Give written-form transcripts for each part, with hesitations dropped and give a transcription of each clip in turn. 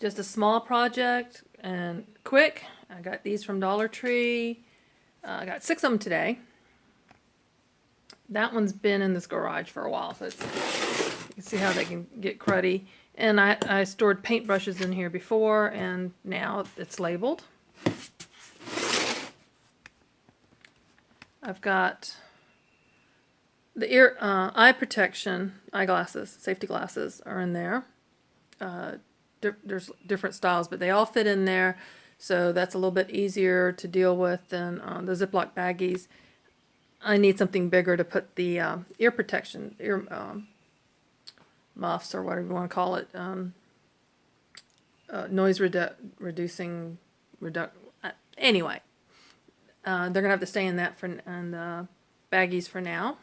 just a small project and quick. I got these from Dollar Tree. I got 6 of them today. That one's been in this garage for a while, so it's, you can see how they can get cruddy. And I stored paintbrushes in here before, and now it's labeled. I've got the eye protection, eyeglasses, safety glasses are in there. There's different styles, but they all fit in there, so that's a little bit easier to deal with than the Ziploc baggies. I need something bigger to put the ear protection, ear muffs or whatever you want to call it, noise reducing. Anyway, they're gonna have to stay in that for and baggies for now.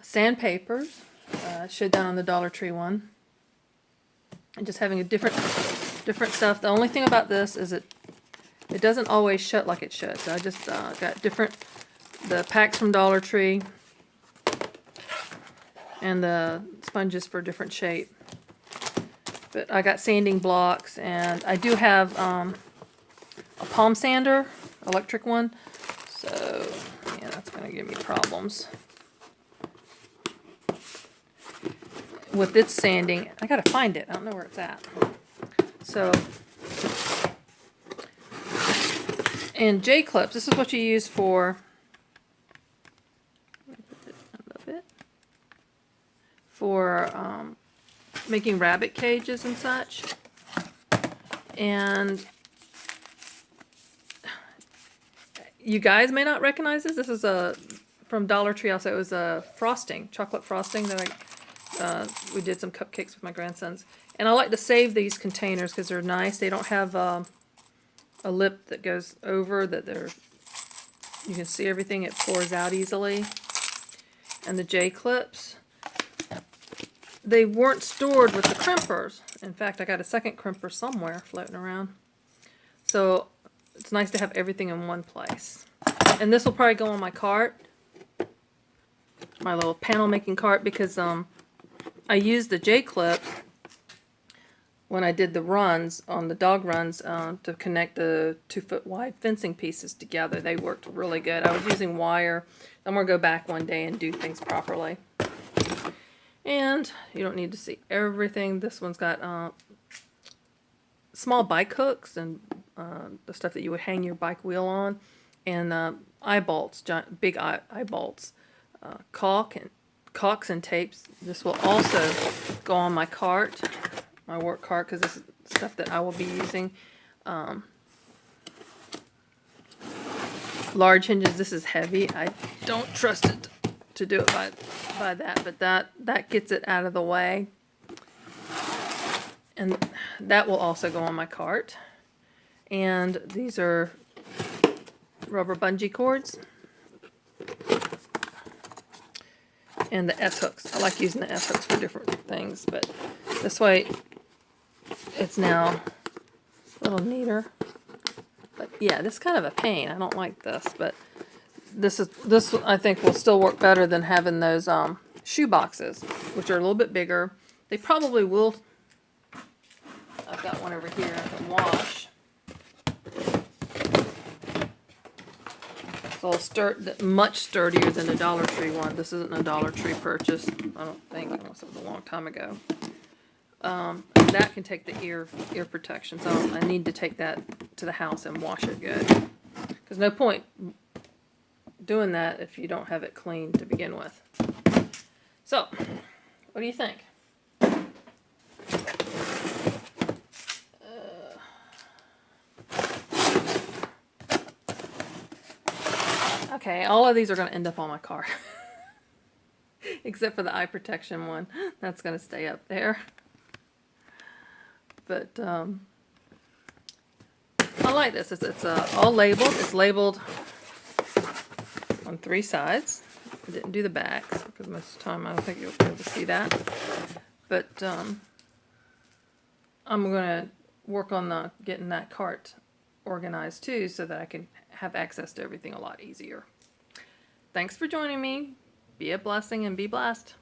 Sandpapers, showed down on the Dollar Tree one. And just having a different stuff. The only thing about this is it doesn't always shut like it should. So I just got the packs from Dollar Tree and the sponges for different shape. But I got sanding blocks, and I do have a palm sander, electric one. So yeah, that's gonna give me problems with its sanding. I gotta find it. I don't know where it's at. So, and J-clips. This is what you use for. Let me put it a little bit. For making rabbit cages and such. And you guys may not recognize this. This is from Dollar Tree. Also, it was a frosting, chocolate frosting that we did some cupcakes with my grandsons. And I like to save these containers because they're nice. They don't have a lip that goes over, that you can see everything. It pours out easily. And the J-clips, they weren't stored with the crimpers. In fact, I got a second crimper somewhere floating around. So it's nice to have everything in one place. And this will probably go on my cart, my little panel making cart, because I used the J-clips when I did the runs, on the dog runs, to connect the 2-foot wide fencing pieces together. They worked really good. I was using wire. I'm going to go back one day and do things properly. And you don't need to see everything. This one's got small bike hooks and the stuff that you would hang your bike wheel on, and eye bolts, big eye bolts, caulks and tapes. This will also go on my cart, my work cart, because this is stuff that I will be using. Large hinges. This is heavy. I don't trust it to do it by that, but that gets it out of the way. And that will also go on my cart. And these are rubber bungee cords. And the S-hooks. I like using the S-hooks for different things, but this way it's now a little neater. But yeah, this is kind of a pain. I don't like this, but this I think will still work better than having those shoe boxes, which are a little bit bigger. They probably will. I've got one over here I can wash. It's a little much sturdier than the Dollar Tree one. This isn't a Dollar Tree purchase, I don't think. Unless it was a long time ago. That can take the ear protection, so I need to take that to the house and wash it good. Because no point doing that if you don't have it clean to begin with. So, what do you think? Okay, all of these are going to end up on my car. Except for the eye protection one. That's going to stay up there. But I like this. It's all labeled. It's labeled on 3 sides. I didn't do the backs because most of the time I don't think you'll be able to see that. But I'm going to work on getting that cart organized too, so that I can have access to everything a lot easier. Thanks for joining me. Be a blessing and be blessed.